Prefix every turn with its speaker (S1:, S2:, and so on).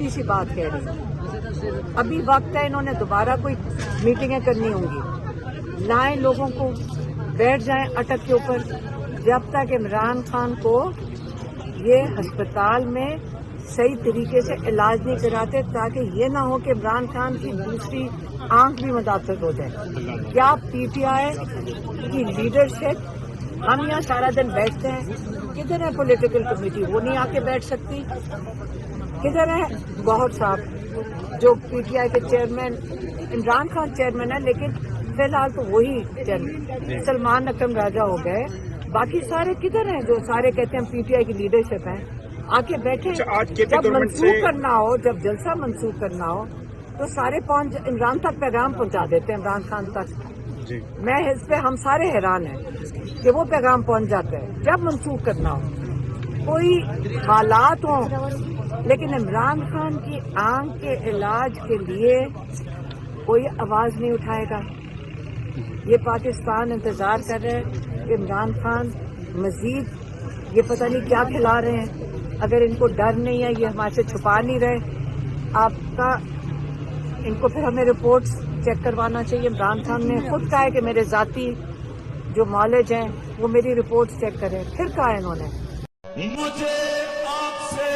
S1: چھوٹی سی بات کہہ رہی ہوں، ابھی وقت ہے، انہوں نے دوبارہ کوئی میٹنگیں کرنی ہوں گی، لائیں لوگوں کو، بیٹھ جائیں اٹک کے اوپر، جب تک عمران خان کو یہ ہسپتال میں صحیح طریقے سے علاج نہیں کراتے، تاکہ یہ نہ ہو کہ عمران خان کی دوسری آنکھ بھی متاثر ہو جائے۔ کیا پی ٹی آئی کی لیڈرشپ، ہم یہاں سارا دن بیٹھتے ہیں، کدھر ہے پولیٹیکل کمیٹی؟ وہ نہیں آ کے بیٹھ سکتی؟ کدھر ہے گوہر صاحب جو پی ٹی آئی کے چیئرمین؟ عمران خان چیئرمین ہے، لیکن فی الحال تو وہی چیئرمین سلمان اکرم راجہ ہو گئے، باقی سارے کدھر ہیں جو سارے کہتے ہیں پی ٹی آئی کی لیڈرشپ ہے؟ آ کے بیٹھے، جب منسوخ کرنا ہو، جب جلسہ منسوخ کرنا ہو تو سارے عمران تک پیغام پہنچا دیتے ہیں، عمران خان تک۔ میں اس پہ ہم سارے حیران ہیں کہ وہ پیغام پہنچ جاتا ہے جب منسوخ کرنا ہو، کوئی حالات ہوں، لیکن عمران خان کی آنکھ کے علاج کے لیے کوئی آواز نہیں اٹھائے گا۔ یہ پاکستان انتظار کر رہے ہیں کہ عمران خان مزید یہ پتہ نہیں کیا کھلا رہے ہیں، اگر ان کو ڈر نہیں ہے، یہ ہمارے سے چھپا نہیں رہے آپ کا، ان کو پھر ہمیں رپورٹس چیک کروانا چاہیے۔ عمران خان نے خود کہا ہے کہ میرے ذاتی جو معالج ہیں وہ میری رپورٹس چیک کریں، پھر کہا ہے انہوں نے
S2: مجھے آپ سے